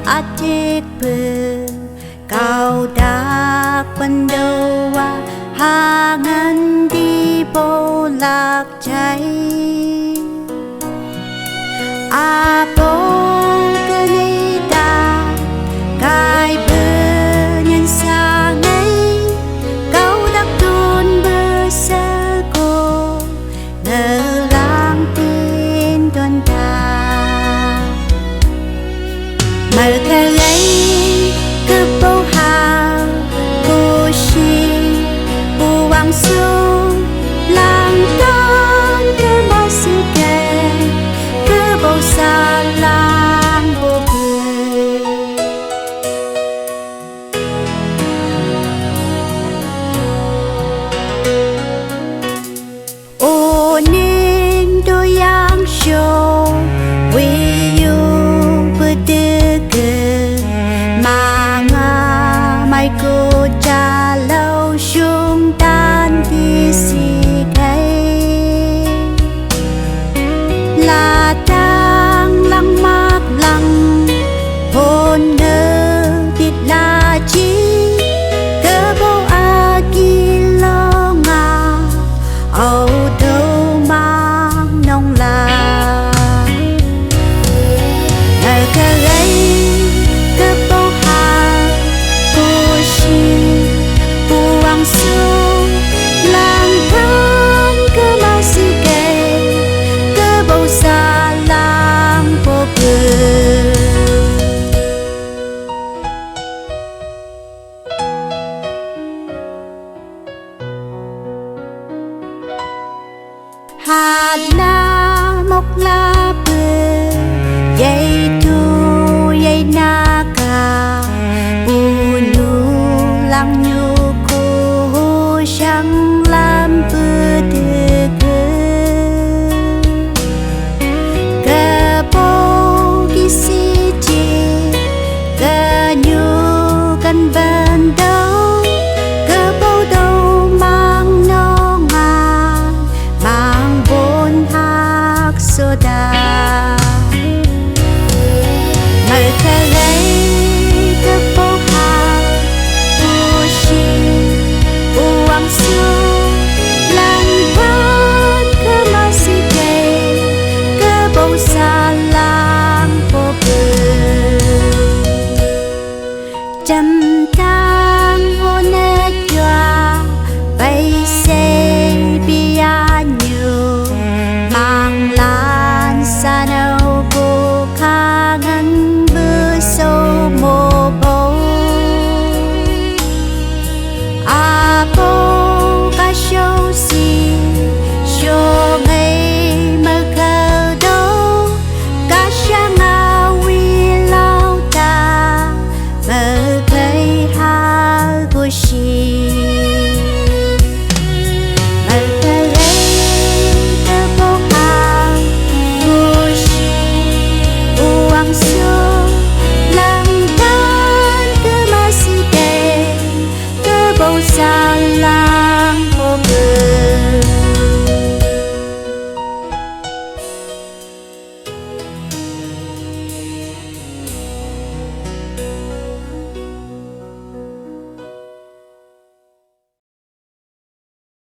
Malatik berkaudak pendoa hangan di bolak jai Abong kenita kai penyensangai kau dak tun bersergo nelang tin tuan ta Merkerai kebau hal kushi buang su lang ton kemasikan kebau salang bobe Oning doyang show wiyu berdege Manga mai cô cha lâu sung tan đi si cây là tang lăng mạc lăng hôn nơ thịt la chi cơ bố a ki lo nga âu đâu mang nông la nơi cơ ấy cơ bố hà cô chi buang sông lang thang cơ ma si kê cơ bố xa lang vô bờ hạt la mốc la bờ dây thu dây na ca unu lang nhu cô sang lam bờ đê cơ bố ki si chi cơ nhu căn bên đâu cơ bố đâu mang no ngang mang bốn hak soda Merkerai kebau hal kushi buang su lang ban kemasikan kebau salang bobe jam